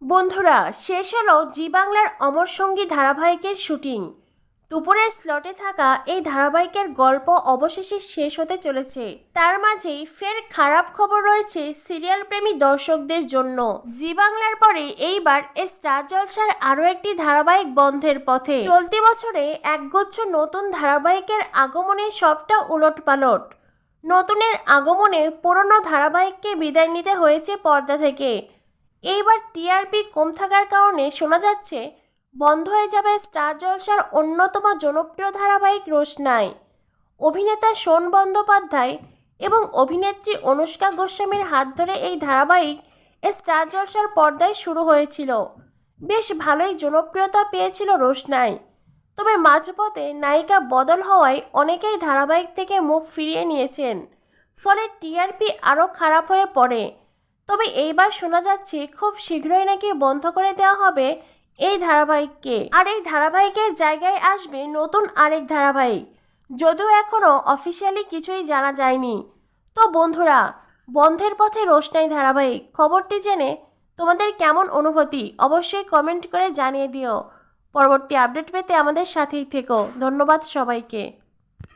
বন্ধুরা, শেষ হলো জি বাংলার অমর সঙ্গী ধারাবাহিকের শুটিং। দুপুরের স্লটে থাকা এই ধারাবাহিকের গল্প অবশেষে শেষ হতে চলেছে। তার মাঝেই ফের খারাপ খবর রয়েছে সিরিয়াল প্রেমী দর্শকদের জন্য। জি বাংলার পরে এইবার স্টার জলসার আরও একটি ধারাবাহিক বন্ধের পথে। চলতি বছরে একগুচ্ছ নতুন ধারাবাহিকের আগমনে সবটা উলটপালট। নতুনের আগমনে পুরনো ধারাবাহিককে বিদায় নিতে হয়েছে পর্দা থেকে। এইবার টিআরপি কম থাকার কারণে শোনা যাচ্ছে বন্ধ হয়ে যাবে স্টার জলসার অন্যতম জনপ্রিয় ধারাবাহিক রোশনাই। অভিনেতা সোন বন্দ্যোপাধ্যায় এবং অভিনেত্রী অনুষ্কা গোস্বামীর হাত ধরে এই ধারাবাহিক স্টার জলসার পর্দায় শুরু হয়েছিল। বেশ ভালোই জনপ্রিয়তা পেয়েছিল রোশনাই। তবে মাঝপথে নায়িকা বদল হওয়ায় অনেকেই ধারাবাহিক থেকে মুখ ফিরিয়ে নিয়েছেন। ফলে টিআরপি আরও খারাপ হয়ে পড়ে। তবে এইবার শোনা যাচ্ছে খুব শীঘ্রই নাকি বন্ধ করে দেওয়া হবে এই ধারাবাহিককে। আর এই ধারাবাহিকের জায়গায় আসবে নতুন আরেক ধারাবাহিক, যদিও এখনও অফিসিয়ালি কিছুই জানা যায়নি। তো বন্ধুরা, বন্ধের পথে রোশনাই ধারাবাহিক খবরটি জেনে তোমাদের কেমন অনুভূতি অবশ্যই কমেন্ট করে জানিয়ে দিও। পরবর্তী আপডেট পেতে আমাদের সাথেই থেকো। ধন্যবাদ সবাইকে।